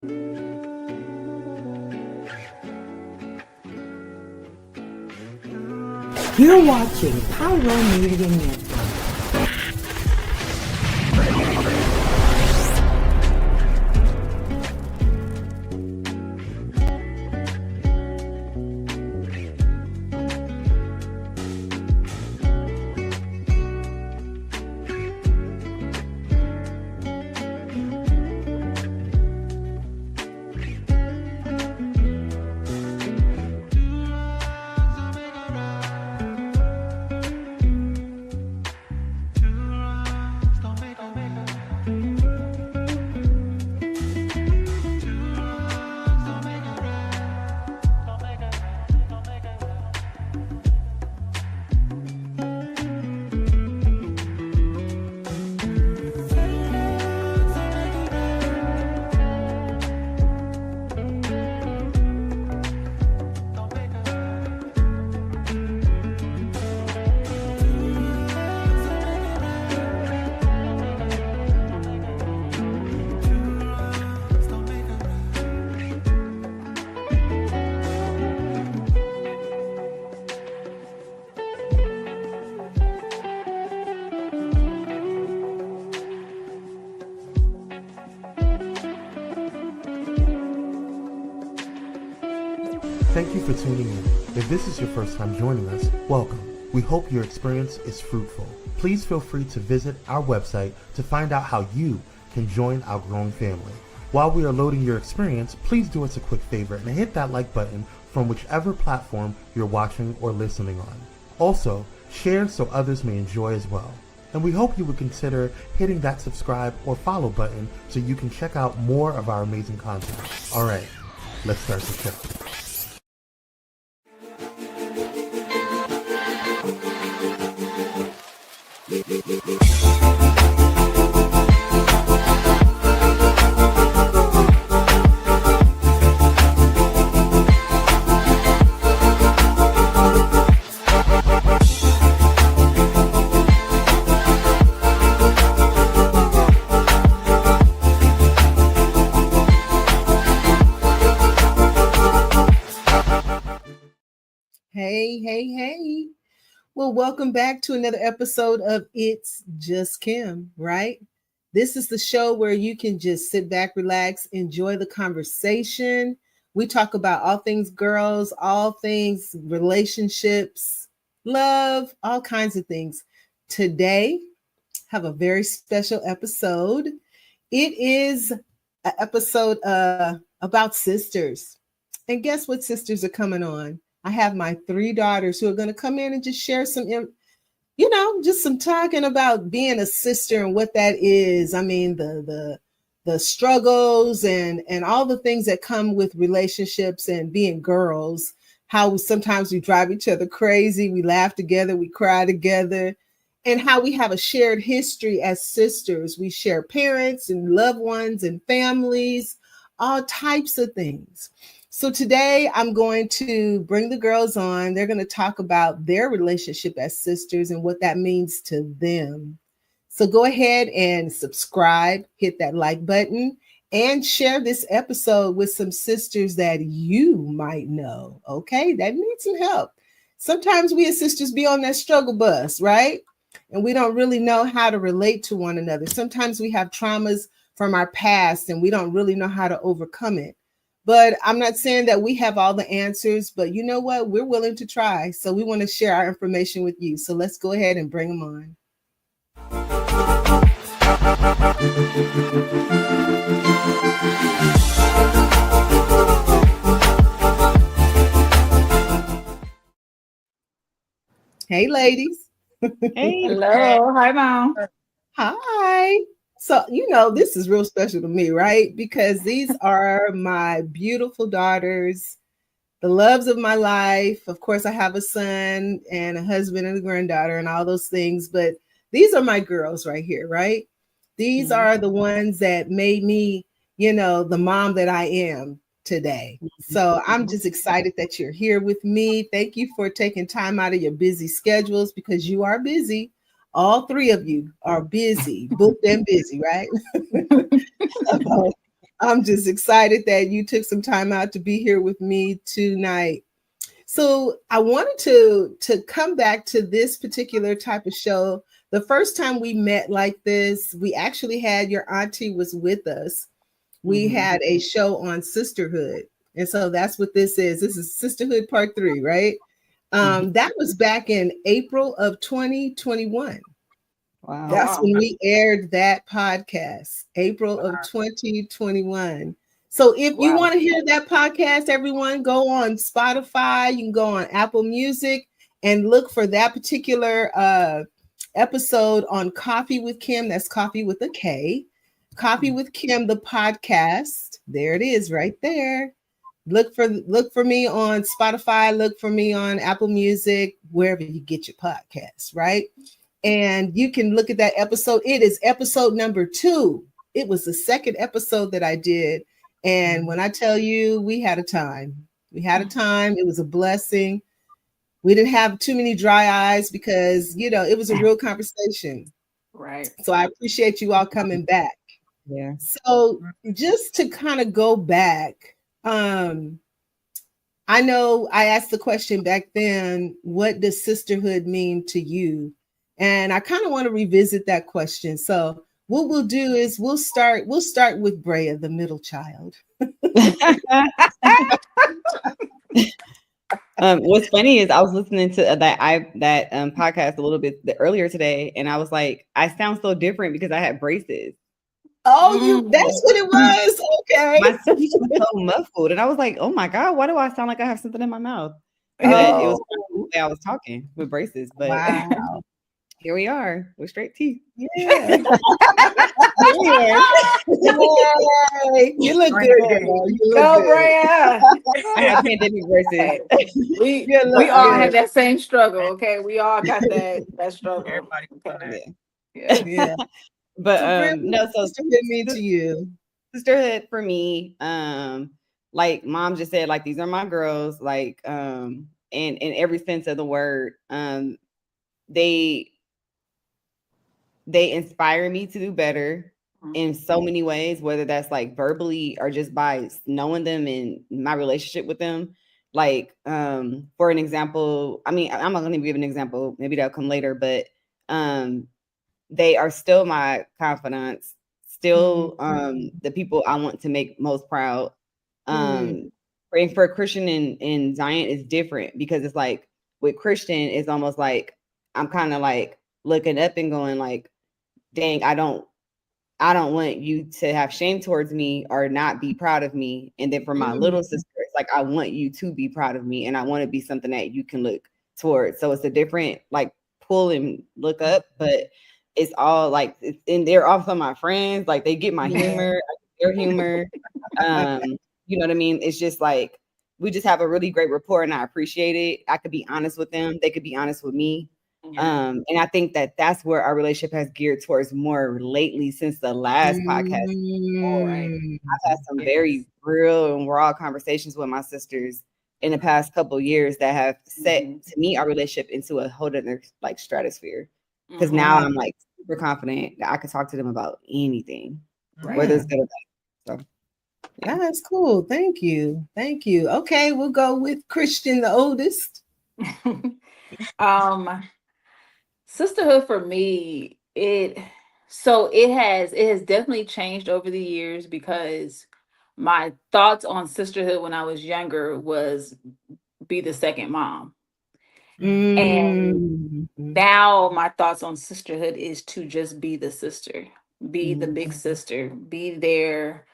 You're watching Pyro Media Network. Thank you for tuning in. If this is your first time joining us, welcome. We hope your experience is fruitful. Please feel free to visit our website to find out how you can join our growing family. While we are loading your experience, please do us a quick favor and hit that like button from whichever platform you're watching or listening on. Also, share so others may enjoy as well. And we hope you would consider hitting that subscribe or follow button so you can check out more of our amazing content. All right, let's start the show. Hey. Well, welcome back to another episode of It's Just Kim, right? This is the show where you can just sit back, relax, enjoy the conversation. We talk about all things girls, all things relationships, love, all kinds of things. Today, have a very special episode. It is an episode about sisters. And guess what sisters are coming on? I have my 3 daughters who are going to come in and just share some, just some talking about being a sister and what that is. I mean, the struggles and all the things that come with relationships and being girls, how sometimes we drive each other crazy. We laugh together, we cry together, and how we have a shared history as sisters. We share parents and loved ones and families, all types of things. So today I'm going to bring the girls on. They're going to talk about their relationship as sisters and what that means to them. So go ahead and subscribe, hit that like button, and share this episode with some sisters that you might know, okay, that need some help. Sometimes we as sisters be on that struggle bus, right? And we don't really know how to relate to one another. Sometimes we have traumas from our past and we don't really know how to overcome it. But I'm not saying that we have all the answers, but you know what? We're willing to try. So we want to share our information with you. So let's go ahead and bring them on. Hey, ladies. Hey. Hello. Hi, Mom. Hi. So, this is real special to me, right? Because these are my beautiful daughters, the loves of my life. Of course, I have a son and a husband and a granddaughter and all those things. But these are my girls right here, right? These are the ones that made me, the mom that I am today. So I'm just excited that you're here with me. Thank you for taking time out of your busy schedules because you are busy. All 3 of you are busy, booked and busy, right? I'm just excited that you took some time out to be here with me tonight. So I wanted to come back to this particular type of show. The first time we met like this, we actually had your auntie was with us. We had a show on sisterhood. And so that's what this is. This is Sisterhood Part 3, right? That was back in April of 2021. Wow. That's when we aired that podcast, April of 2021. So if you want to hear that podcast, everyone go on Spotify, you can go on Apple Music and look for that particular episode on Coffee with Kim. That's Coffee with a K. Coffee with Kim, the podcast. There it is right there. Look for me on Spotify, look for me on Apple Music, wherever you get your podcasts, right? And you can look at that episode. It is episode number 2. It was the second episode that I did. And when I tell you, we had a time. We had a time. It was a blessing. We didn't have too many dry eyes because, it was a real conversation. Right. So I appreciate you all coming back. Yeah. So just to kind of go back, I know I asked the question back then, what does sisterhood mean to you? And I kind of want to revisit that question. So what we'll do is we'll start with Brea, the middle child. What's funny is I was listening to that podcast a little bit earlier today, and I was like, I sound so different because I had braces. Oh, that's what it was. Okay. My speech was so muffled, and I was like, oh my God, why do I sound like I have something in my mouth? But it was the way I was talking with braces. But wow. Here we are with straight teeth. Yeah. You look good, girl. You look Go, good. Brea. I have pandemic braces. We all had that same struggle. Okay, we all got that struggle. Everybody okay. Yeah. But so sisterhood mean to you? Sisterhood for me, like mom just said, like these are my girls, like in every sense of the word. They inspire me to do better in so many ways, whether that's like verbally or just by knowing them and my relationship with them. Like, for an example, I mean, I'm not going to give an example. Maybe that'll come later, but they are still my confidants, still the people I want to make most proud. And for Khristian and Zion is different because it's like with Khristian, it's almost like I'm kind of like looking up and going like, dang, I don't want you to have shame towards me or not be proud of me. And then for my little sister, it's like, I want you to be proud of me and I want to be something that you can look towards. So it's a different like pull and look up, but it's all like, and they're also my friends. Like they get my humor, their humor. You know what I mean? It's just like, we just have a really great rapport and I appreciate it. I could be honest with them. They could be honest with me. And I think that's where our relationship has geared towards more lately since the last podcast. I've had some very real and raw conversations with my sisters in the past couple of years that have set to me our relationship into a whole other like stratosphere. Because now I'm like super confident that I can talk to them about anything, whether it's good or bad. So yeah. That's cool. Thank you. Okay, we'll go with Khristian, the oldest. Sisterhood for me, it has definitely changed over the years because my thoughts on sisterhood when I was younger was be the second mom. And now my thoughts on sisterhood is to just be the sister, be the big sister, be there.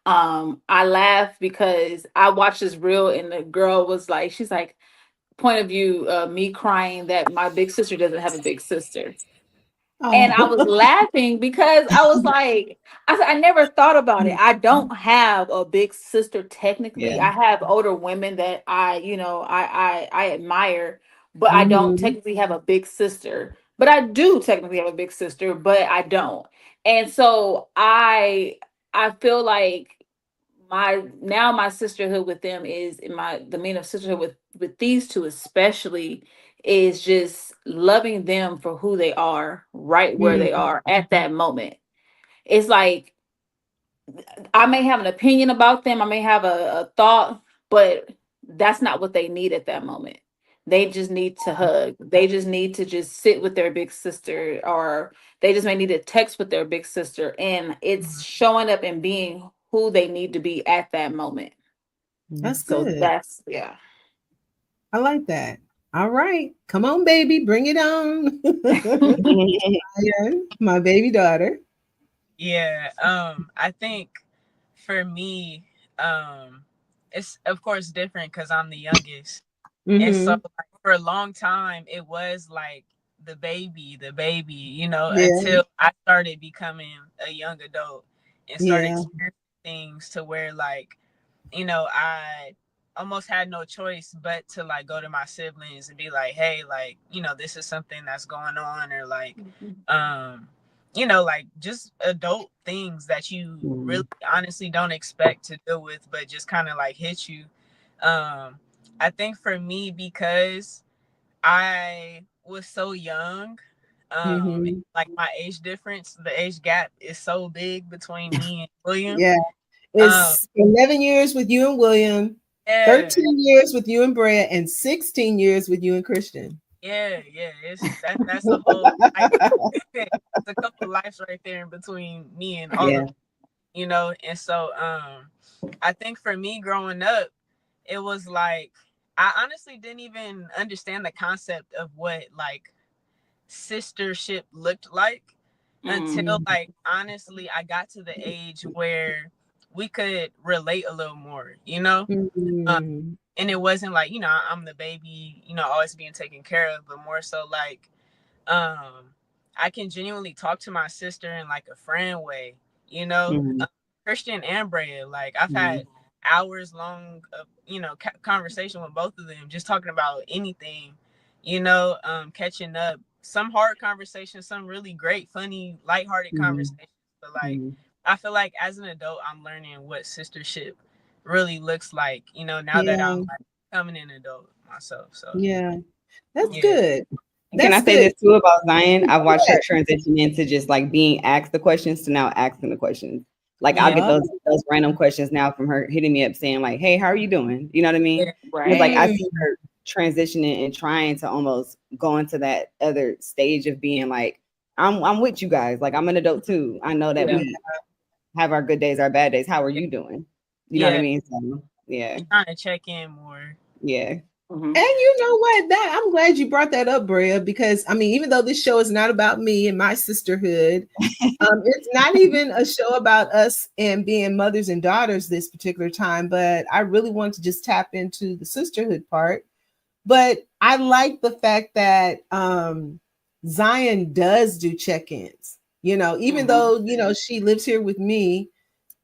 I laugh because I watched this reel and the girl was like, she's like, point of view, me crying that my big sister doesn't have a big sister. And I was laughing because I was like, I never thought about it. I don't have a big sister technically. I have older women that I admire, but I don't technically have a big sister. But I do technically have a big sister, but I don't. And so I feel like my sisterhood with them is the meaning of sisterhood with these two especially is just loving them for who they are right where they are at that moment. It's like I may have an opinion about them, I may have a thought, but that's not what they need at that moment. They just need to hug. They just need to just sit with their big sister, or they just may need to text with their big sister. And it's showing up and being who they need to be at that moment. That's So good. that's, yeah. I like that. All right. Come on, baby. Bring it on. My baby daughter. Yeah. I think for me, it's of course different because I'm the youngest. And so Mm-hmm. like, for a long time, it was like the baby, you know, Yeah. until I started becoming a young adult and started Yeah. experiencing things to where like, you know, I almost had no choice but to like go to my siblings and be like, hey, like, you know, this is something that's going on, or like, um, you know, like just adult things that you really honestly don't expect to deal with, but just kind of like hit you. I think for me, because I was so young, Mm-hmm. like my age difference, the age gap is so big between me and William. Yeah. Um, It's 11 years with you and William, yeah, 13 years with you and Brea, and 16 years with you and Khristian. yeah. It's that's a whole life. It's a couple lives right there in between me and all Yeah. of, you know. And so I think for me growing up, it was like I honestly didn't even understand the concept of what like sistership looked like until Mm-hmm. like honestly I got to the age where we could relate a little more, you know. um, Mm-hmm. and it wasn't like, you know, I'm the baby, you know, always being taken care of, but more so like um I can genuinely talk to my sister in like a friend way, you know. Mhm. Khristian and Brea, like I've Mhm. had hours long of, you know, conversation with both of them, just talking about anything, you know, catching up, some hard conversations, some really great funny lighthearted Mhm. conversations, but like Mhm. I feel like as an adult I'm learning what sistership really looks like, you know, now that Yeah. I'm like becoming an adult myself. So Yeah. That's yeah. good. And can I That's say good. this too about Zion? I've watched Yeah. her transition into just like being asked the questions to now asking the questions. Like I'll Yeah. get Yeah. those random questions now from her hitting me up saying like, "Hey, how are you doing?" You know what I mean? Yeah. It's like I Right. see her transitioning and trying to almost go into that other stage of being like, I'm with you guys. Like I'm an adult too. I know that Yeah. we have our good days, our bad days. How are Yeah. you doing? You know what I Yeah. mean? So yeah, Trying to check in more. yeah. Mhm. And you know what? That I'm glad you brought that up, Brea, because I mean, even though this show is not about me and my sisterhood, it's not even a show about us and being mothers and daughters this particular time. But I really want to just tap into the sisterhood part. But I like the fact that Zion does do check-ins. You know, even Mhm. though she lives here with me,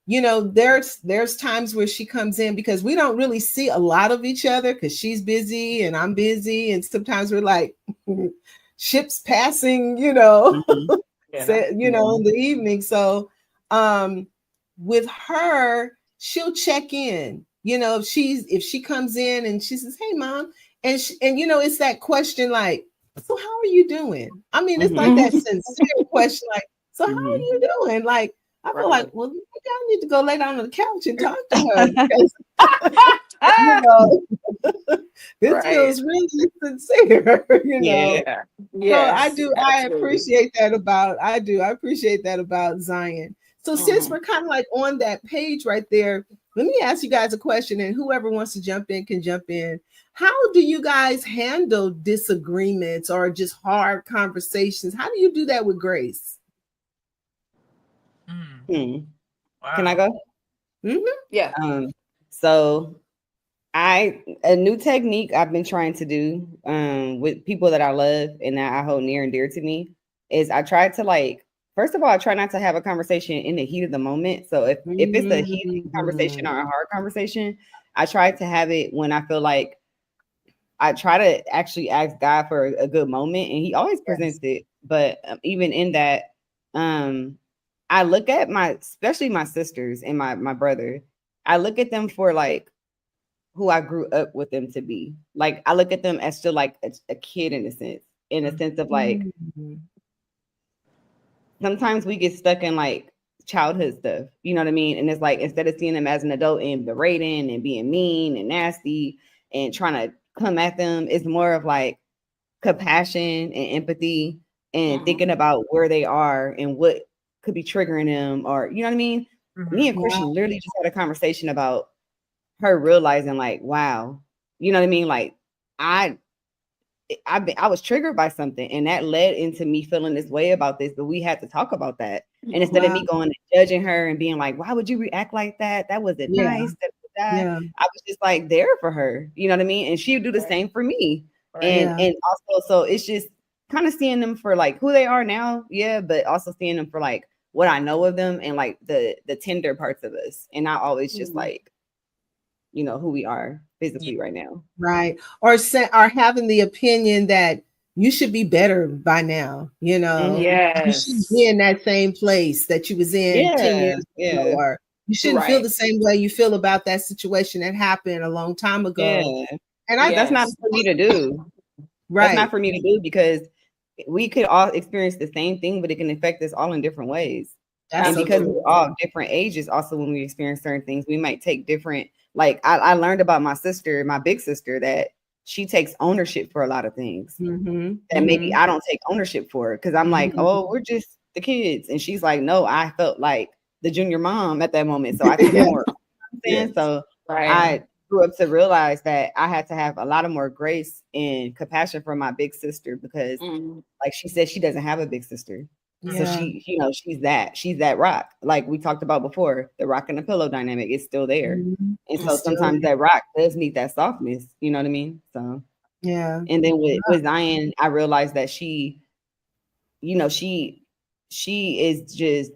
there's times where she comes in because we don't really see a lot of each other because she's busy and I'm busy, and sometimes we're like ships passing, Mhm. Yeah. in the evening. So with her, she'll check in, if she comes in and she says, hey mom, and it's that question like, so how are you doing? I mean, it's like Mhm. that Mhm. sincere question, like, so how are Mhm. you doing? Like, I feel like, Right. well, maybe I need to go lay down on the couch and talk to her because, you know, this Right. feels really sincere, Yeah. Yeah. So Yes. Absolutely. I appreciate that about Zion. So since Mhm. we're kind of like on that page right there, let me ask you guys a question, and whoever wants to jump in can jump in. How do you guys handle disagreements or just hard conversations? How do you do that with grace? Mm, Hmm. Can I wow. go? Mm-hmm. Yeah. So a new technique I've been trying to do with people that I love and that I hold near and dear to me is I try to like, first of all, I try not to have a conversation in the heat of the moment. So if it's a heated conversation or a hard conversation, I try to have it when I feel like I try to actually ask God for a good moment, and He always presents Yes. it. But even in that, I look at especially my sisters and my brother. I look at them for like who I grew up with them to be. Like I look at them as still like a kid in a sense of like Mhm. sometimes we get stuck in like childhood stuff. You know what I mean? And it's like, instead of seeing them as an adult and berating and being mean and nasty and trying to come at them, it's more of like compassion and empathy and thinking about where they are and what could be triggering them, or you know what I mean? Me and Khristian literally just had a conversation about her realizing like, wow, you know what I mean? Like I was triggered by something, and that led into me feeling this way about this, but we had to talk about that. And instead of me going and judging her and being like, why would you react like that? That wasn't nice. I was just like there for her, you know what I mean? And she would do the same for me. And also, so it's just kind of seeing them for like who they are now, but also seeing them for like what I know of them and like the tender parts of us, and not always just like, you know, who we are physically right now. Right. Or having the opinion that you should be better by now, you know. You shouldn't be in that same place that you was in 10 years ago, or you shouldn't feel the same way you feel about that situation that happened a long time ago. And that's not for me to do. Right. That's not for me to do, because we could all experience the same thing, but it can affect us all in different ways. And because we're all different ages, also when we experience certain things, we might take different. Like I learned about my sister, my big sister, that she takes ownership for a lot of things that maybe I don't take ownership for, because I'm like, oh, we're just the kids, and she's like, no, I felt like the junior mom at that moment, so I took more. So I grew up to realize that I had to have a lot of more grace and compassion for my big sister, because like she said, she doesn't have a big sister. So she, you know, she's that rock. Like we talked about before, the rock and the pillow dynamic is still there. And so sometimes that rock does need that softness, you know what I mean? So and then with Zion, I realized that she, you know, she is just,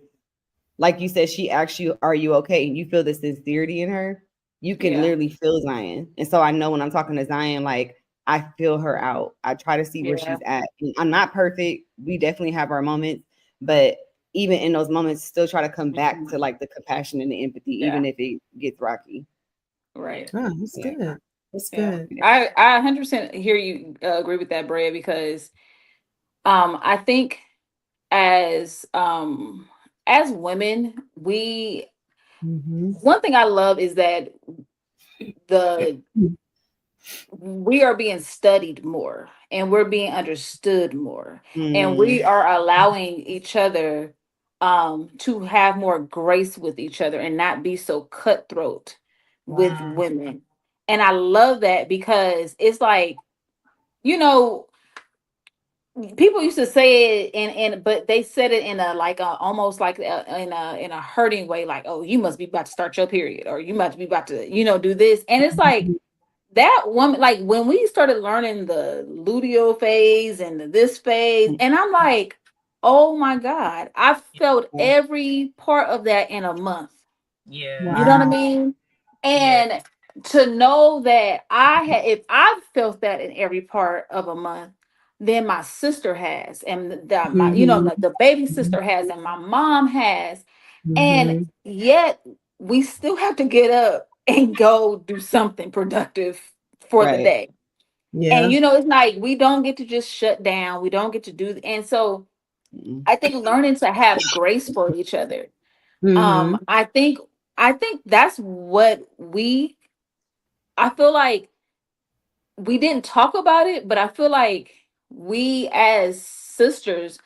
like you said, she asks you, are you okay? And you feel the sincerity in her. You can literally feel Zion. And so I know when I'm talking to Zion, like I feel her out. I try to see where she's at. And I'm not perfect. We definitely have our moments, but even in those moments, still try to come back to like the compassion and the empathy, even if it gets rocky. Right. Oh, that's good. That's good. I 100% hear you, agree with that, Brea, because I think as women, we one thing I love is that we are being studied more, and we're being understood more, and we are allowing each other to have more grace with each other and not be so cutthroat with women. And I love that, because it's like, you know, people used to say it but they said it in a like a almost like in a hurting way, like, oh, you must be about to start your period, or you must be about to, you know, do this. And it's like, that woman, like when we started learning the luteal phase and this phase, and I'm like, oh my God, I felt every part of that in a month. You know what I mean? And to know that if I've felt that in every part of a month, then my sister has, and my, you know, the baby sister has, and my mom has. And yet we still have to get up and go do something productive for the day. And you know, it's like we don't get to just shut down. We don't get to do. And so I think learning to have grace for each other. I think that's what I feel like we didn't talk about it, but I feel like we as sisters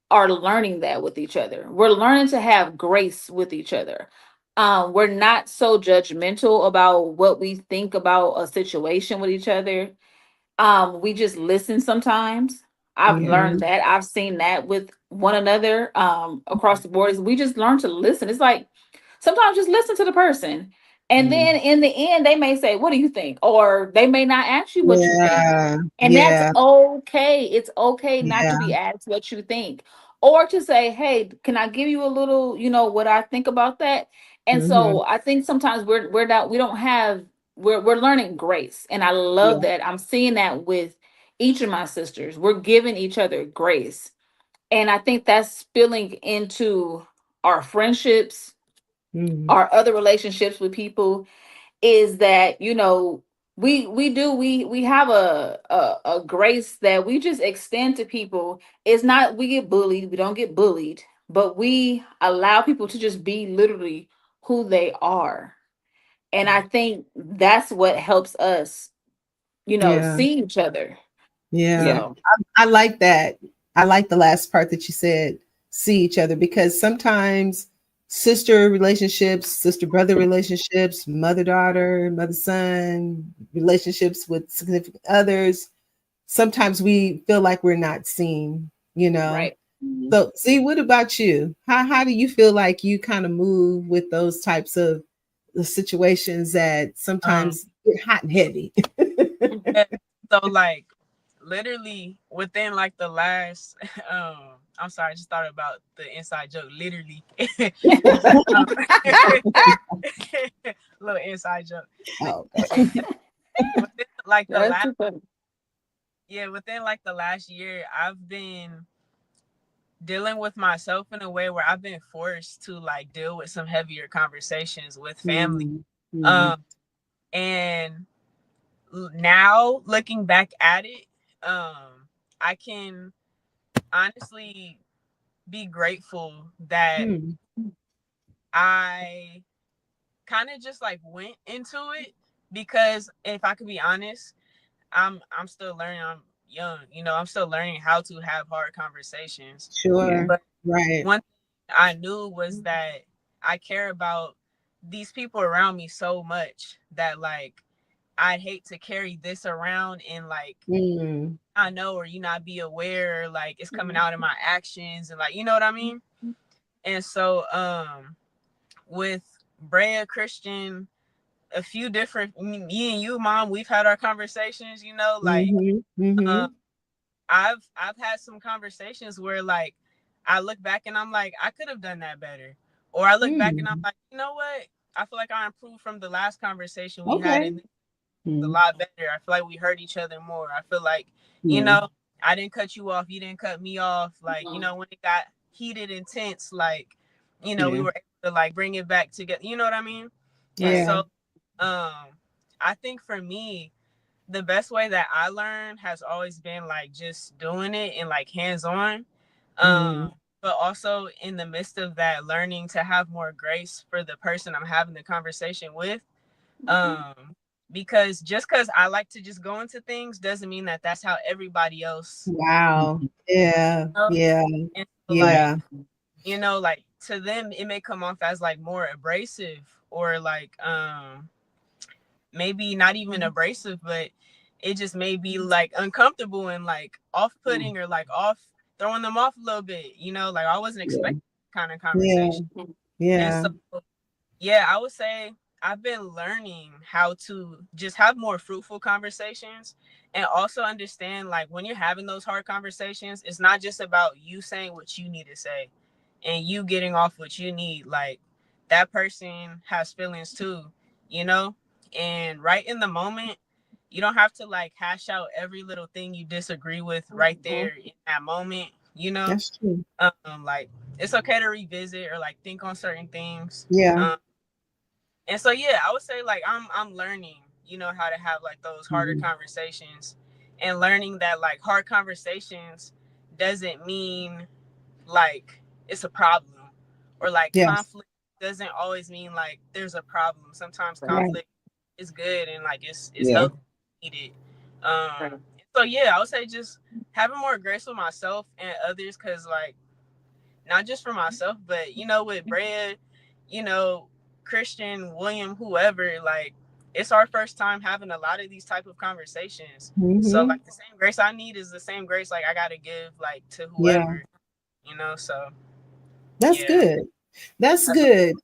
are learning that with each other. We're learning to have grace with each other. We're not so judgmental about what we think about a situation with each other. We just listen sometimes. I've learned that. I've seen that with one another across the board. Is we just learn to listen. It's like sometimes just listen to the person. And then in the end, they may say, what do you think? Or they may not ask you what you think. And that's okay. It's okay not to be asked what you think. Or to say, hey, can I give you a little, you know, what I think about that? And so I think sometimes we're learning grace. And I love that. I'm seeing that with each of my sisters. We're giving each other grace. And I think that's spilling into our friendships, our other relationships with people, is that, you know, we have a grace that we just extend to people. It's not we get bullied, we don't get bullied, but we allow people to just be literally who they are. And I think that's what helps us, Yeah. see each other. Yeah. Yeah. So, I like that. I like the last part that you said, see each other, because sometimes sister relationships, sister brother relationships, mother daughter, mother son relationships with significant others, sometimes we feel like we're not seen, you know. right. So, see, what about you? How do you feel like you kind of move with those types of the situations that Um, sometimes get hot and heavy? yeah, so like literally within like the last I'm sorry, I just thought about the inside joke. Literally. Um, little inside joke. But Oh, within like the That's last too funny. within like the last year, I've been dealing with myself in a way where I've been forced to like deal with some heavier conversations with family. mm-hmm. Um and now looking back at it, I can honestly be grateful that Mm. I kind of just like went into it, because if I could be honest, I'm still learning. I'm young, I'm still learning how to have hard conversations. Sure. But Right. one thing I knew was that I care about these people around me so much that like I'd hate to carry this around and like Mm. I know or you not be aware, like it's coming out in my actions and like you know what I mean. And so with Brea, Khristian, a few different me and you, mom, we've had our conversations, like Mm-hmm. um Mm-hmm. I've had some conversations where like I look back and I'm like, I could have done that better. Or I look back and I'm Mm. like, you know what? I feel like I improved from the last conversation we had, Okay. and it's a Mm. lot better. I feel like we heard each other more. I feel like, Yeah. I didn't cut you off, you didn't cut me off. Like, when it got heated, intense, like, we Yeah. were able to like bring it back together. You know what I mean? And Yeah. so I think for me, the best way that I learned has always been like just doing it and like hands on. Mm. But also in the midst of that, learning to have more grace for the person I'm having the conversation with. Because just because I like to just go into things doesn't mean that that's how everybody else. Wow. Yeah. You know? Yeah. And so, like, Yeah. like to them, it may come off as like more abrasive or like, maybe not even abrasive, but it just may be like uncomfortable and like off-putting or like throwing them off a little bit, like I wasn't Yeah. expecting that kind of Yeah. conversation. And Yeah. so yeah, I would say I've been learning how to just have more fruitful conversations and also understand like when you're having those hard conversations, it's not just about you saying what you need to say and you getting off what you need. Like that person has feelings too, you know? And right in the moment, you don't have to like hash out every little thing you disagree with right there in that moment, That's true. like it's okay to revisit or like think on certain things. Yeah. And so yeah, I would say like I'm learning, how to have like those harder Mhm. conversations and learning that like hard conversations doesn't mean like it's a problem or like Yes. conflict doesn't always mean like there's a problem. Sometimes Right. conflict is good and like it's Yeah. healthy, needed. So yeah, I would say just having more grace with myself and others, because like not just for myself, but with Brea, you know, Khristian, William, whoever, like it's our first time having a lot of these type of conversations. So Mm-hmm. like the same grace I need is the same grace like I gotta give like to Yeah. whoever, so That's yeah. good. That's That's good.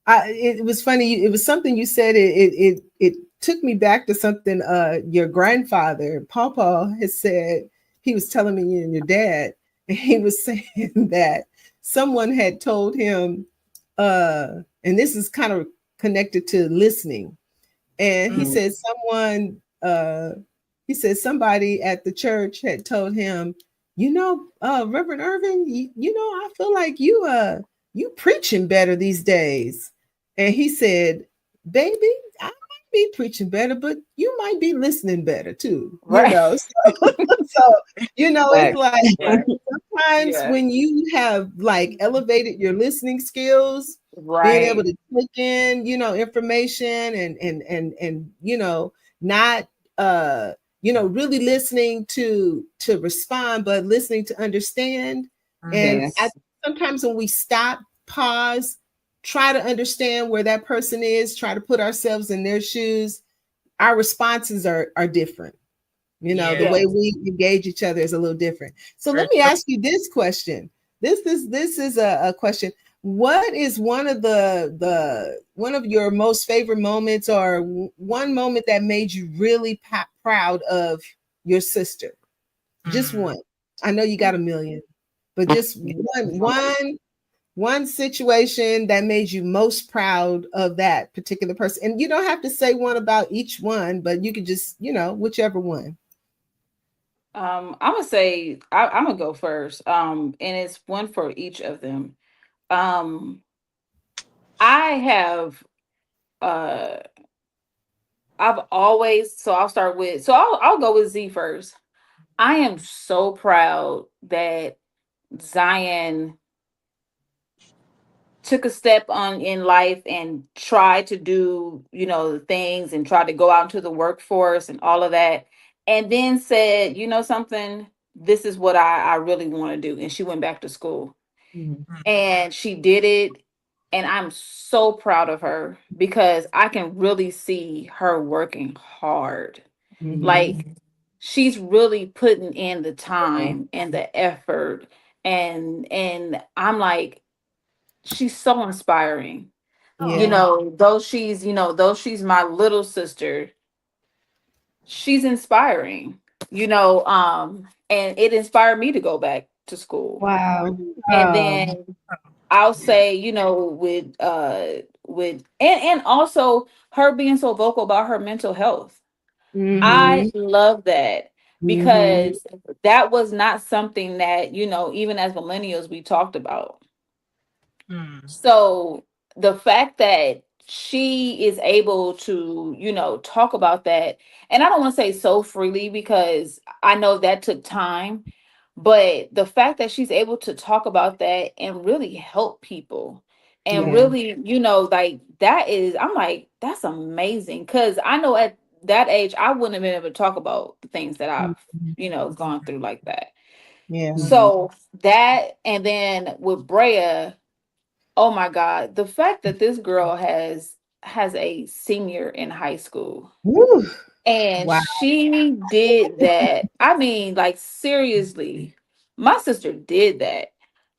It was funny. It was something you said. It took me back to something. Your grandfather, Papa, has said. He was telling me and your dad, and he was saying that someone had told him, and this is kind of connected to listening. And he mm, said he said somebody at the church had told him, Reverend Ervin, I feel like you preaching better these days. And he said, baby, I might be preaching better, but you might be listening better too, Right. So, so it's like yeah. sometimes when you have like elevated your listening skills, being able to take in, information and not really listening to respond, but listening to understand. And sometimes when we stop, pause, try to understand where that person is, try to put ourselves in their shoes, our responses are different. The way we engage each other is a little different. So let me ask you this question. This is a question. What is one of your most favorite moments, or one moment that made you really proud of your sister? Just one. I know you got a million, but just one situation that made you most proud of that particular person. And you don't have to say one about each one, but you could just, whichever one. I'm gonna say I'm gonna go first. And it's one for each of them. I have I've always, so I'll start with, so I'll go with Z first. I am so proud that Zion took a step on in life and tried to do, the things, and tried to go out into the workforce and all of that. And then said, something, this is what I really want to do. And she went back to school. And she did it. And I'm so proud of her because I can really see her working hard. Like, she's really putting in the time and the effort. And I'm like, she's so inspiring. Though she's my little sister, she's inspiring, and it inspired me to go back to school. Wow. And then I'll say, and also her being so vocal about her mental health. I love that because that was not something that, even as millennials, we talked about. So the fact that she is able to, talk about that, and I don't want to say so freely because I know that took time, but the fact that she's able to talk about that and really help people and really, like that is, I'm like, that's amazing. Cause I know at that age, I wouldn't have been able to talk about the things that I've, gone through like that. So that, and then with Brea, oh my God, the fact that this girl has a senior in high school. And she did that. I mean, like, seriously, my sister did that.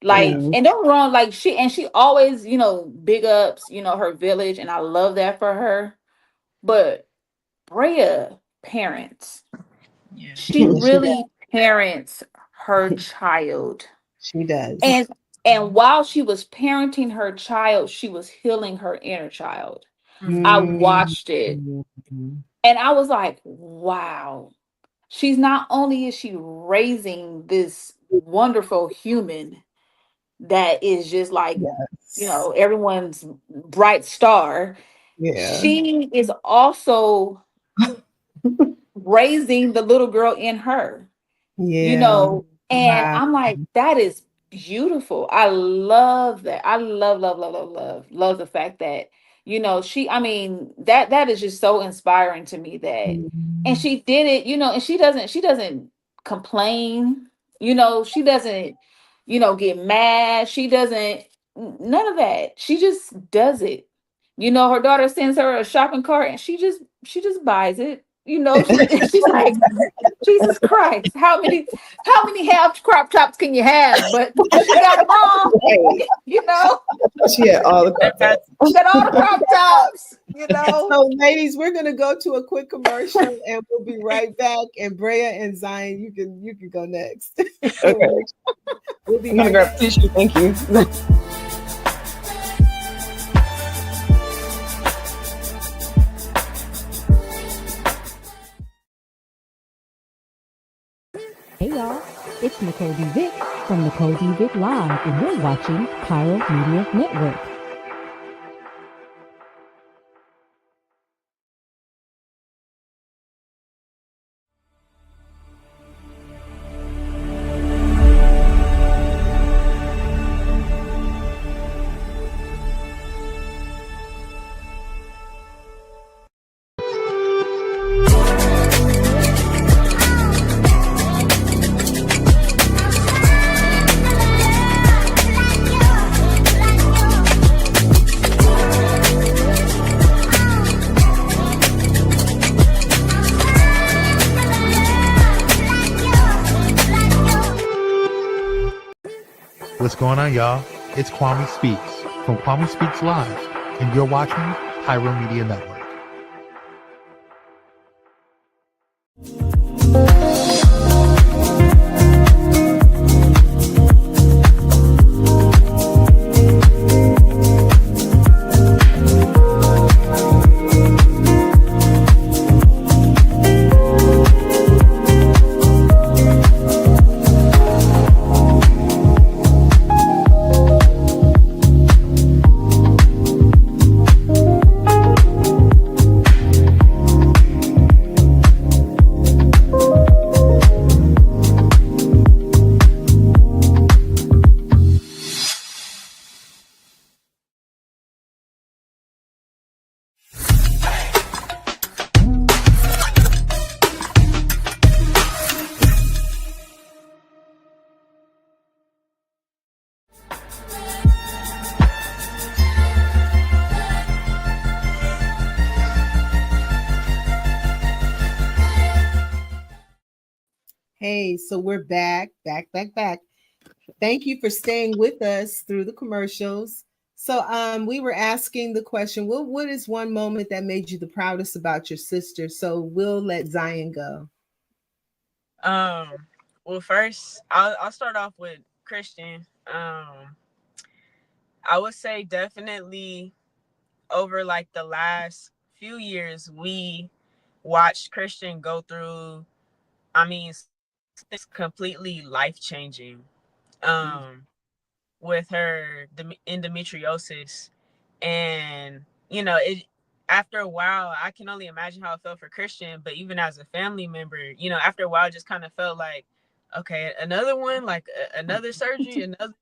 Like, and don't get me wrong, like she always, big ups, her village, and I love that for her. But Brea parents, she really parents her child. She does. And while she was parenting her child, she was healing her inner child. I watched it. And I was like, wow. She's not only is she raising this wonderful human that is just like, everyone's bright star. She is also raising the little girl in her. And I'm like, that is beautiful. I love that. I love the fact that, I mean, that is just so inspiring to me that, and she did it, and she doesn't complain, she doesn't, get mad. She doesn't, none of that. She just does it. Her daughter sends her a shopping cart and she just buys it. She's like, Jesus Christ, how many half crop tops can you have? But she got them all, She had all the crop tops. She got all the crop tops, So, ladies, we're gonna go to a quick commercial and we'll be right back. And Brea and Zion, you can go next. Okay. We'll be I'm gonna grab tissue. Thank you. Hey y'all, it's Nicole D. Vick from Nicole D. Vick Live, and you're watching Pyro Media Network. What's going on, y'all? It's Kwame Speaks from Kwame Speaks Live, and you're watching Pyro Media Network. Hey, so we're back. Thank you for staying with us through the commercials. So we were asking the question, what is one moment that made you the proudest about your sister? So we'll let Zion go. Well, first I'll start off with Khristian. I would say definitely over like the last few years, we watched Khristian go through, I mean, it's completely life changing. With her endometriosis, and it, after a while, I can only imagine how it felt for Khristian, but even as a family member, after a while, it just kind of felt like, okay, another one, like another surgery, another,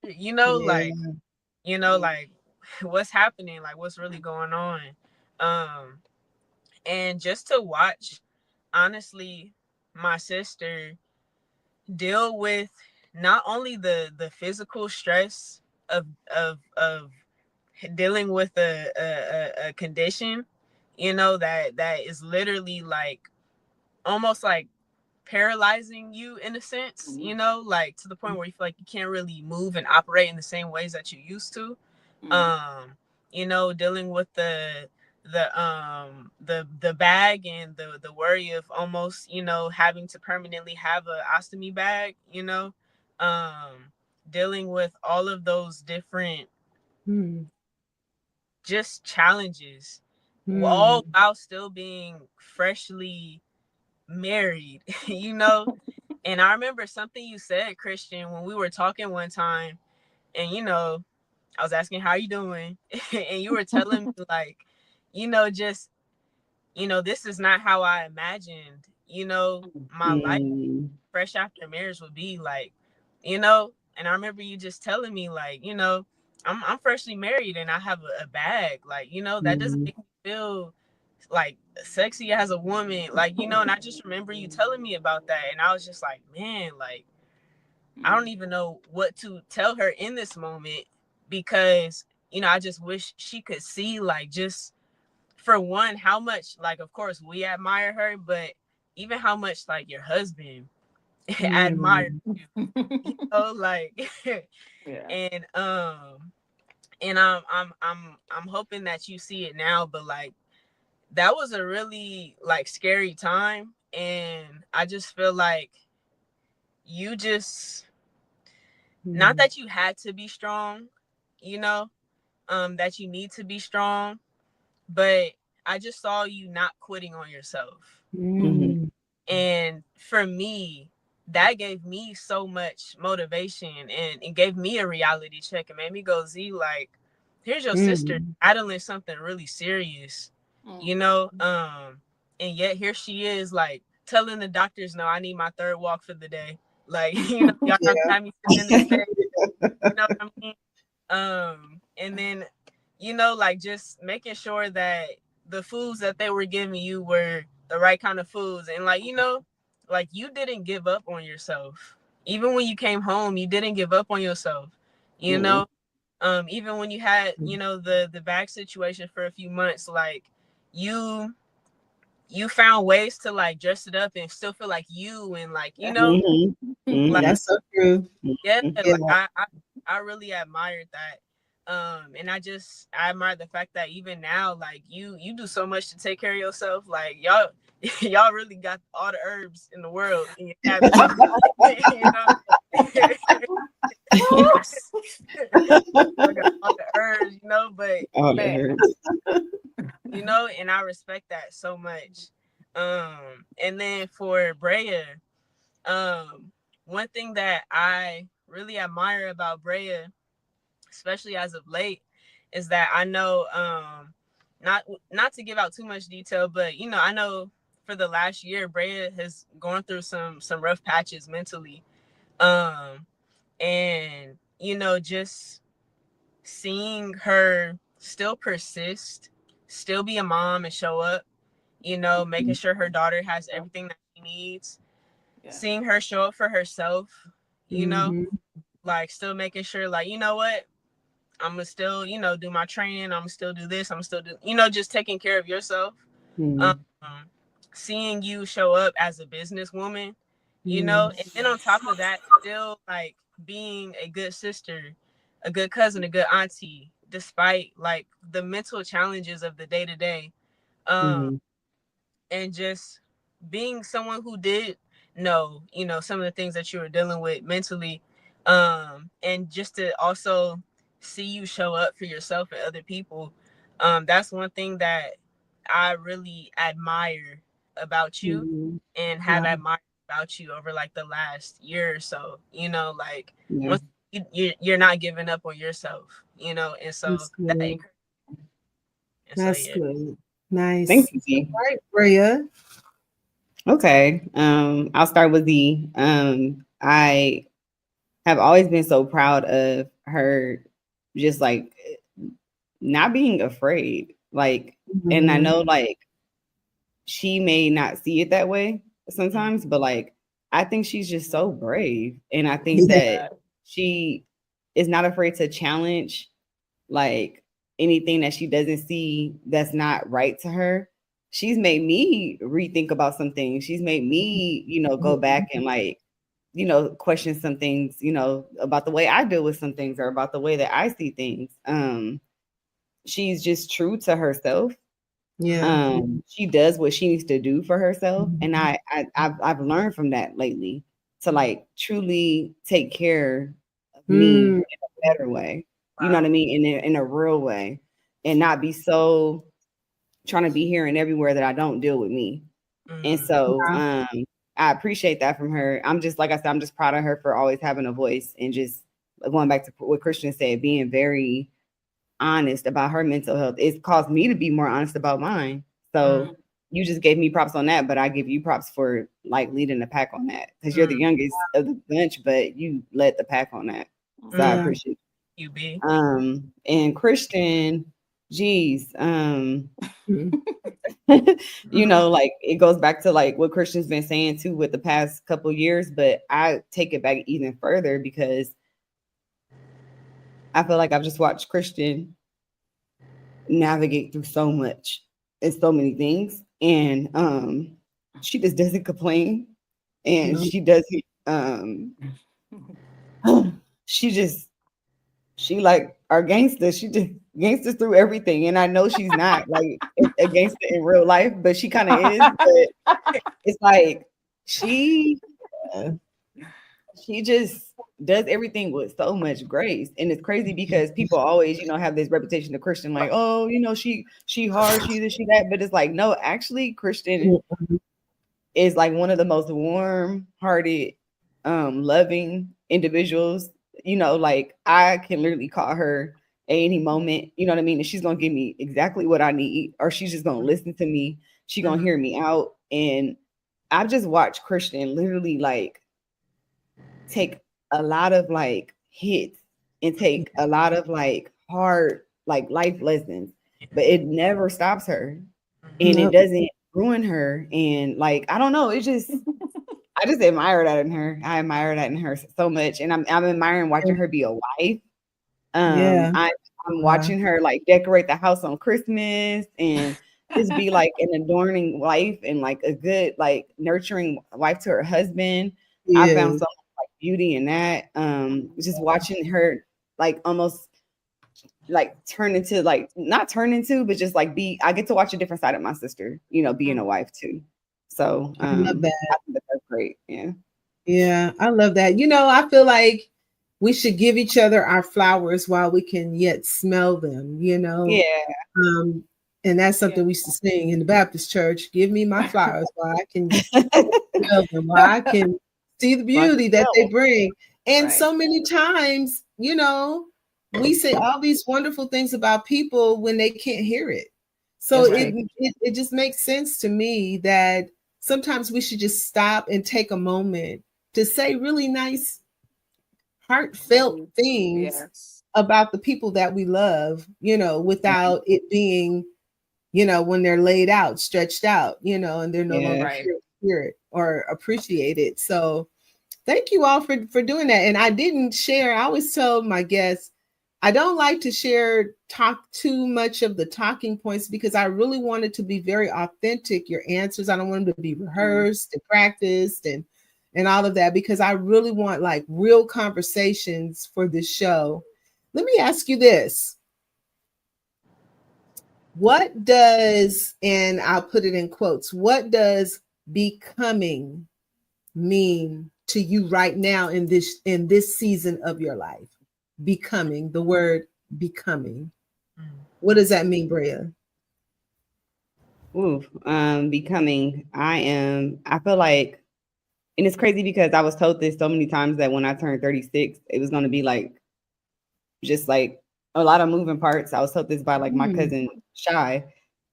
Yeah. like what's happening, like what's really going on. And just to watch, honestly, my sister deal with not only the physical stress of dealing with a condition, that is literally like almost like paralyzing you in a sense, like to the point where you feel like you can't really move and operate in the same ways that you used to. Dealing with the bag and the worry of almost, having to permanently have a ostomy bag, dealing with all of those different just challenges, all while still being freshly married, And I remember something you said, Khristian, when we were talking one time, and I was asking how you doing, and you were telling me like, just this is not how I imagined, my life fresh after marriage would be like, and I remember you just telling me like, I'm freshly married and I have a bag, like, that doesn't make me feel like sexy as a woman, like, and I just remember you telling me about that, and I was just like, man, like, I don't even know what to tell her in this moment, because I just wish she could see, like, just for one, how much, like, of course we admire her, but even how much like your husband admire you, like Yeah. and I'm hoping that you see it now, but like that was a really like scary time, and I just feel like you just, not that you had to be strong, that you need to be strong, but I just saw you not quitting on yourself. And for me, that gave me so much motivation, and it gave me a reality check and made me go, Z, like, here's your sister battling something really serious, and yet here she is, like, telling the doctors, no, I need my third walk for the day. Like, y'all not gonna have me sitting in this bed. You know what I mean? And then, like, just making sure that the foods that they were giving you were the right kind of foods. And like, like, you didn't give up on yourself. Even when you came home, you didn't give up on yourself, even when you had, the bag situation for a few months, like you found ways to like dress it up and still feel like you, and like, like, That's so true. yeah, like I really admired that. And I admire the fact that even now, like you do so much to take care of yourself. Like y'all y'all really got all the herbs in the world in your cabinet. You know? I got all the herbs, you know, but Oh, that Man. hurts. you know, and I respect that so much. And then for Brea, one thing that I really admire about Brea, especially as of late, is that I know, not to give out too much detail, but you know, I know for the last year, Brea has gone through some rough patches mentally, and you know, just seeing her still persist, still be a mom and show up, you know, making sure her daughter has everything that she needs, seeing her show up for herself, you know, like still making sure, like, you know what, I'm gonna still, you know, do my training, I'm gonna still do this, I'm still do, you know, just taking care of yourself. Um, seeing you show up as a businesswoman, you know, and then on top of that, still like being a good sister, a good cousin, a good auntie, despite like the mental challenges of the day to day. And just being someone who did know, you know, some of the things that you were dealing with mentally, and just to also see you show up for yourself and other people, that's one thing that I really admire about you and have admired about you over like the last year or so, you know, like once you're not giving up on yourself, you know, and so That's good. Nice. Thank you. All right, Brea. Okay. I'll start with Z. I have always been so proud of her, just like not being afraid. Like, and I know like she may not see it that way sometimes, but like I think she's just so brave. And I think that she is not afraid to challenge like anything that she doesn't see that's not right to her. She's made me rethink about some things. She's made me, you know, go back and like, you know, question some things, you know, about the way I deal with some things or about the way that I see things. She's just true to herself. Yeah. She does what she needs to do for herself. And I've learned from that lately to like truly take care of me in a better way. You know what I mean? In a real way, and not be so trying to be here and everywhere that I don't deal with me. And so I appreciate that from her. I'm just, like I said, I'm just proud of her for always having a voice and just going back to what Khristian said, being very honest about her mental health. It's caused me to be more honest about mine. So you just gave me props on that, but I give you props for like leading the pack on that, because you're the youngest of the bunch, but you led the pack on that. So I appreciate you, B. And Khristian, geez, you know, like it goes back to like what Khristian's been saying too with the past couple years, but I take it back even further because I feel like I've just watched Khristian navigate through so much and so many things, and she just doesn't complain, and she doesn't she like our gangster. She just gangsters through everything. And I know she's not like a gangster in real life, but she kind of is. But it's like she just does everything with so much grace. And it's crazy because people always, you know, have this reputation of Khristian, like, oh, you know, she hard, she this, she that. But it's like, no, actually Khristian is like one of the most warm-hearted, loving individuals. You know, like I can literally call her at any moment, you know what I mean? And she's gonna give me exactly what I need, or she's just gonna listen to me. She's gonna hear me out. And I've just watched Khristian literally like take a lot of like hits and take a lot of like hard like life lessons, but it never stops her and it doesn't ruin her. And like, I don't know, it's just I just admire that in her. I admire that in her so much. And I'm admiring watching her be a wife. I'm watching her like decorate the house on Christmas and just be like an adorning wife and like a good, like nurturing wife to her husband. I found so much like beauty in that. Just watching her like almost like turn into like not turn into, but just like I get to watch a different side of my sister, you know, being a wife too. So I love that. I think that's great. Yeah. Yeah, I love that. You know, I feel like we should give each other our flowers while we can yet smell them, you know. Yeah. Um, and that's something we used to sing in the Baptist church. Give me my flowers while I can smell them, while I can see the beauty that they bring. And so many times, you know, we say all these wonderful things about people when they can't hear it. So it just makes sense to me that sometimes we should just stop and take a moment to say really nice, heartfelt things about the people that we love, you know, without it being, you know, when they're laid out, stretched out, you know, and they're no longer here to hear it or appreciate it. So thank you all for doing that. And I didn't share, I always tell my guests, I don't like to talk too much of the talking points because I really want it to be very authentic, your answers. I don't want them to be rehearsed and practiced and all of that, because I really want like real conversations for this show. Let me ask you this. What does, and I'll put it in quotes, what does becoming mean to you right now in this season of your life? Becoming, the word becoming. What does that mean, Brea? Ooh, becoming. I feel like, and it's crazy because I was told this so many times that when I turned 36, it was going to be like, just like a lot of moving parts. I was told this by like my cousin Shy,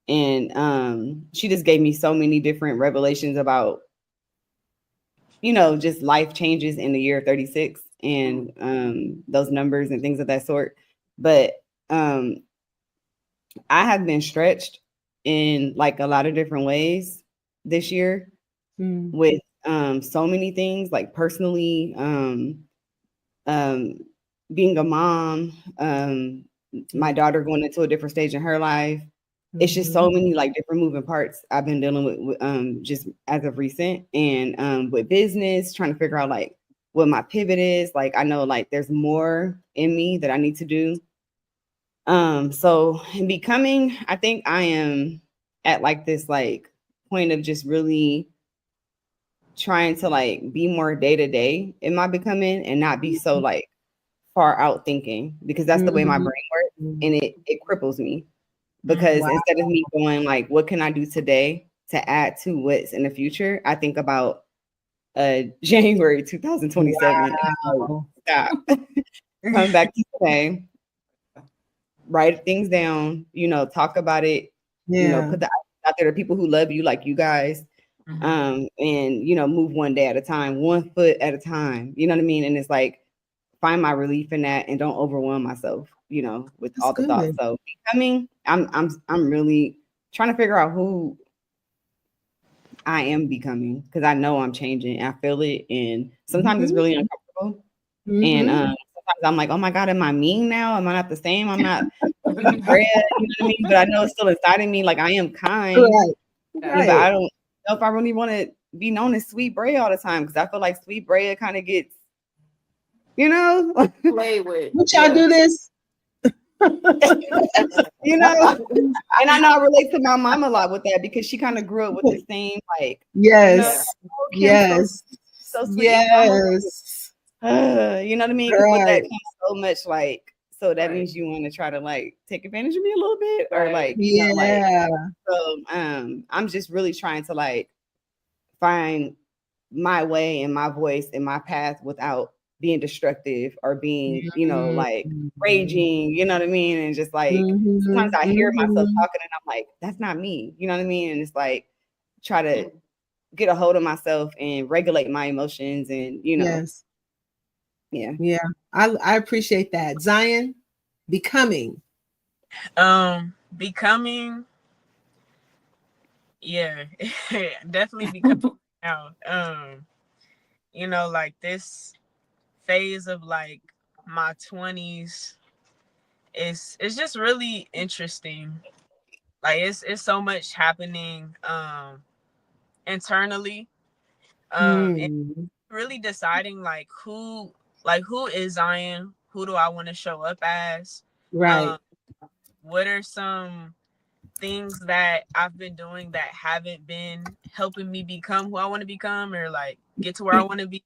and she just gave me so many different revelations about, you know, just life changes in the year 36 and those numbers and things of that sort. But I have been stretched in like a lot of different ways this year with so many things, like personally, being a mom, my daughter going into a different stage in her life. It's just so many like different moving parts I've been dealing with just as of recent, and with business, trying to figure out like what my pivot is. Like I know like there's more in me that I need to do. So in becoming, I think I am at like this like point of just really trying to like be more day to day in my becoming and not be so like far out thinking, because that's the way my brain works, and it cripples me. Because instead of me going like, what can I do today to add to what's in the future, I think about January 2027. Wow. Stop. Come back to today, write things down, you know, talk about it, you know, put the out there to people who love you like you guys. And you know, move one day at a time, 1 foot at a time. You know what I mean? And it's like find my relief in that and don't overwhelm myself, you know, with all the thoughts. So becoming, I'm really trying to figure out who I am becoming, because I know I'm changing. I feel it, and sometimes it's really uncomfortable. And sometimes I'm like, oh my God, am I mean now? Am I not the same? I'm not Brea, you know what I mean? But I know it's still inside of me. Like I am kind, but I don't know if I really want to be known as Sweet Brea all the time, because I feel like Sweet Brea kind of gets, you know, play with. Would y'all do this? You know, and I know I relate to my mom a lot with that, because she kind of grew up with the same like, yes, you know, so sweet, yes. You know what I mean? Because with that comes so much like, so that means you want to try to like take advantage of me a little bit, or like, you know, like, so I'm just really trying to like find my way and my voice and my path without being destructive or being, you know, like raging, you know what I mean? And just like sometimes I hear myself talking and I'm like, that's not me, you know what I mean? And it's like try to get a hold of myself and regulate my emotions, and you know. Yeah. I appreciate that. Zion, becoming. Becoming, yeah, definitely becoming now. You know, like this phase of like my 20s it's just really interesting. Like it's so much happening internally, and really deciding like who is Zion, who do I want to show up as? Right. Um, what are some things that I've been doing that haven't been helping me become who I want to become or like get to where I want to be?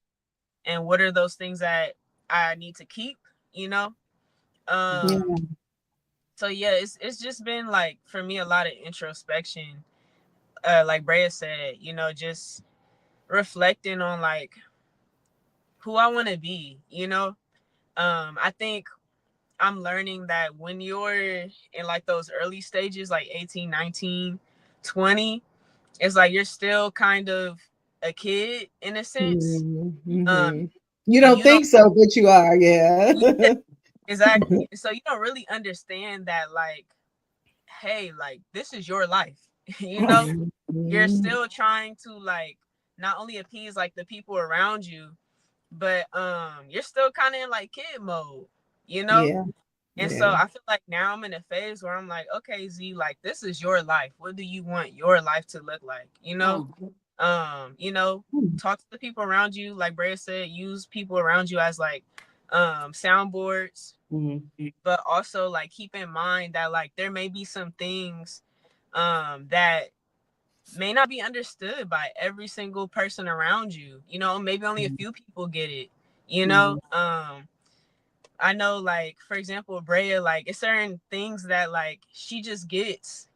And what are those things that I need to keep, you know? Yeah. So yeah, it's just been like for me a lot of introspection. Like Brea said, just reflecting on like who I want to be, I think I'm learning that when you're in like those early stages, like 18, 19, 20, it's like you're still kind of a kid in a sense. Um, Mm-hmm. You and don't you don't, think so, but you are. Yeah. yeah, exactly. So you don't really understand that, like, hey, like, this is your life, you know? You're Mhm. still trying to, like, not only appease, like, the people around you, but you're still kind of in, like, kid mode, you know? Yeah. And so Yeah. I feel like now I'm in a phase where I'm like, okay, Z, like this is your life. What do you want your life to look like? Um, you know, talk to the people around you, like Brea said, use people around you as like soundboards, but also like keep in mind that like there may be some things that may not be understood by every single person around you. Maybe only a few people get it, you know? I know, like, for example, Brea, like, it's certain things that, like, she just gets,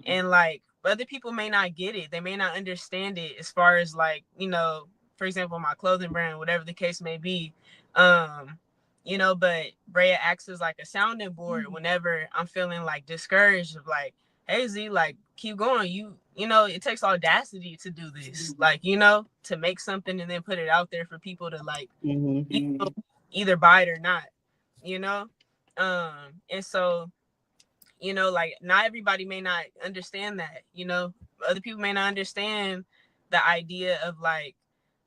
And, like, other people may not get it. They may not understand it as far as, like, for example, my clothing brand, whatever the case may be. Um, but Brea acts as, like, a sounding board whenever I'm feeling, like, discouraged of, like, hey, Z, like, keep going. It takes audacity to do this. Like, to make something and then put it out there for people to, like, either buy it or not, you know? And so, like not everybody may not understand that, other people may not understand the idea of like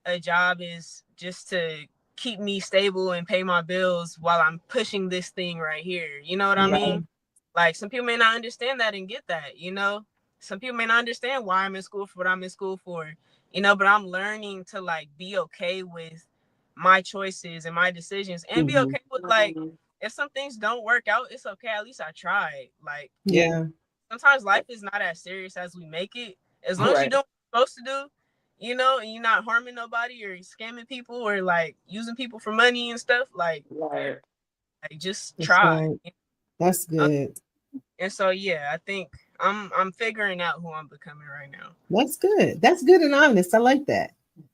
a job is just to keep me stable and pay my bills while I'm pushing this thing right here. You know what I Yeah. mean? Like some people may not understand that and get that, Some people may not understand why I'm in school for what I'm in school for, but I'm learning to like be okay with my choices and my decisions and be okay with like if some things don't work out, it's okay. At least I tried. Like Yeah. sometimes life is not as serious as we make it. As long as you Right. do what you're supposed to do, and you're not harming nobody or scamming people or like using people for money and stuff, Right. like just That's try. right. That's Um, good. and so yeah, I think I'm figuring out who I'm becoming right now. That's good. That's good and honest. I like that.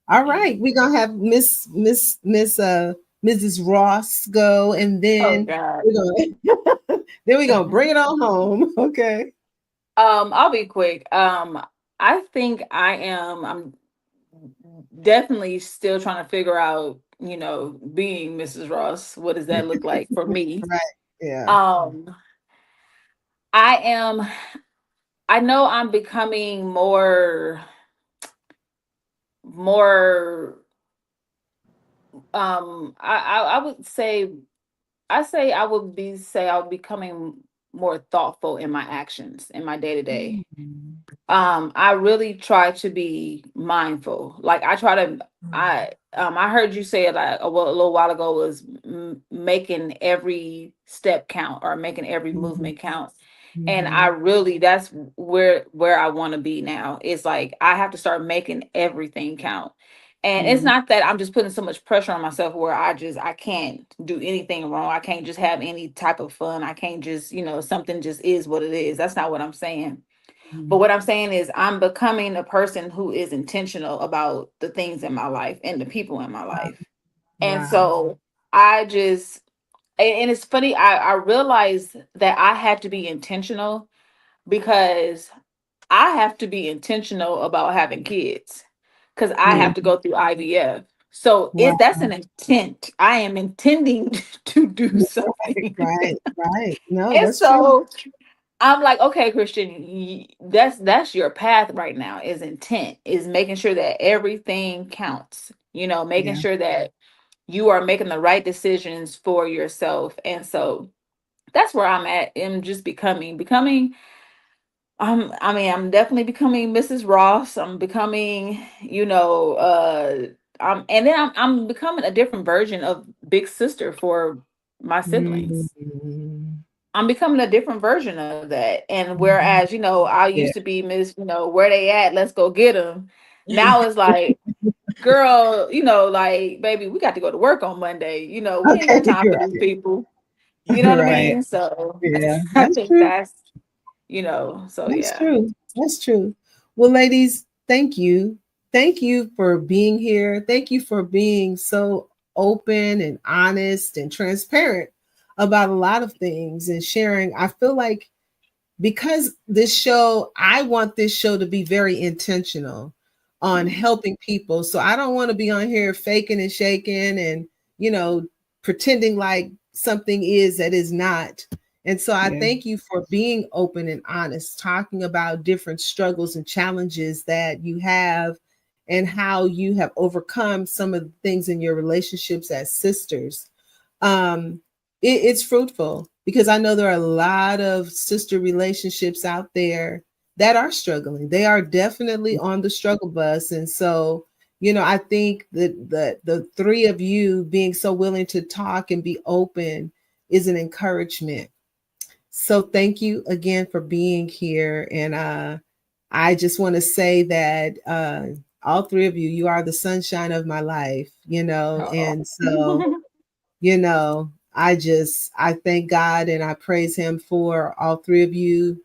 All right. We're gonna have Mrs. Ross go, and Oh then God. we're gonna then we're gonna bring it on home. Okay. I'll be quick. I think I'm definitely still trying to figure out, being Mrs. Ross. What does that look like for me? Right. Yeah. Um, I am I know I'm becoming more I would say I would I'm becoming more thoughtful in my actions in my day to day. Mhm. I really try to be mindful. Like I try to I heard you say it like a little while ago was making every step count or making every Mhm. movement count. And I Mhm. really that's where I want to be now. It's like I have to start making everything count. And it's Mhm. not that I'm just putting so much pressure on myself where I can't do anything wrong. I can't just have any type of fun. I can't just, something just is what it is. That's not what I'm saying. But what I'm saying is I'm becoming a person who is intentional about the things in my life and the people in my life. And Wow. so I just and it's funny, I realized that I had to be intentional because I have to be intentional about having kids because I Yeah. have to go through IVF. So Wow. that's an intent. I am intending to do Right. something. Right. Right. No, And that's true. so I'm like, okay, Christian, that's your path right now. Is intent is making sure that everything counts. Making Yeah. sure that you are making the right decisions for yourself. And so that's where I'm at. I'm just becoming. I'm definitely becoming Mrs. Ross. I'm becoming, and then I'm becoming a different version of big sister for my siblings. Mm. I'm becoming a different version of that. And whereas, I Yeah. used to be Miss, where they at? Let's go get them. Now it's like, girl, like, baby, we got to go to work on Monday. We ain't Okay, got time for right, these people. You know what I right. mean? So Yeah, I that's think true. that's, so That's yeah. true. That's true. Well, ladies, thank you. Thank you for being here. Thank you for being so open and honest and transparent about a lot of things and sharing. I feel like because I want this show to be very intentional on helping people. So I don't want to be on here faking and shaking and, pretending like something is that is not. And so I thank you for being open and honest, talking about different struggles and challenges that you have and how you have overcome some of the things in your relationships as sisters. It's fruitful because I know there are a lot of sister relationships out there that are struggling. They are definitely on the struggle bus. And so, I think that the three of you being so willing to talk and be open is an encouragement. So thank you again for being here. And I just want to say that all three of you, you are the sunshine of my life, and so I thank God and I praise him for all three of you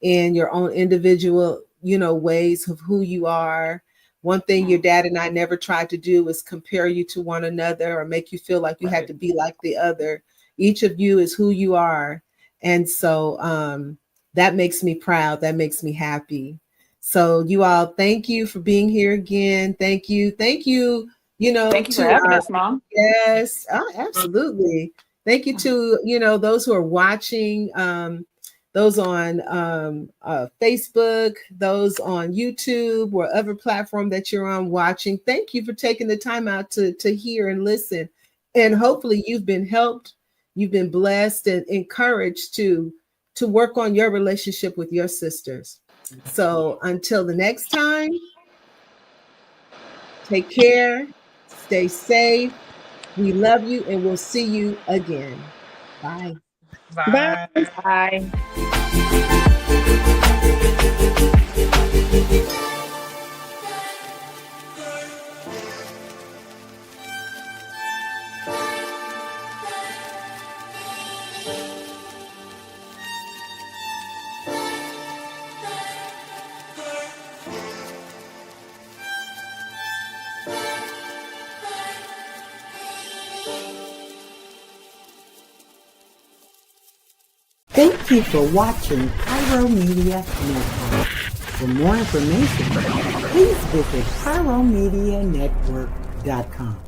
in your own individual, ways of who you are. One thing your dad and I never tried to do is compare you to one another or make you feel like you had to be like the other. Each of you is who you are. And so that makes me proud. That makes me happy. So you all, thank you for being here again. Thank you. Thank you, Thank you for to having us, Mom. yes, absolutely. Thank you to, those who are watching, those on Facebook, those on YouTube, or other platform that you're on watching. Thank you for taking the time out to hear and listen. And hopefully you've been helped, you've been blessed and encouraged to work on your relationship with your sisters. So until the next time, take care, stay safe. We love you and we'll see you again. Bye. Bye. Bye. Thank you for watching Pyro Media Network. For more information, please visit pyromedianetwork.com.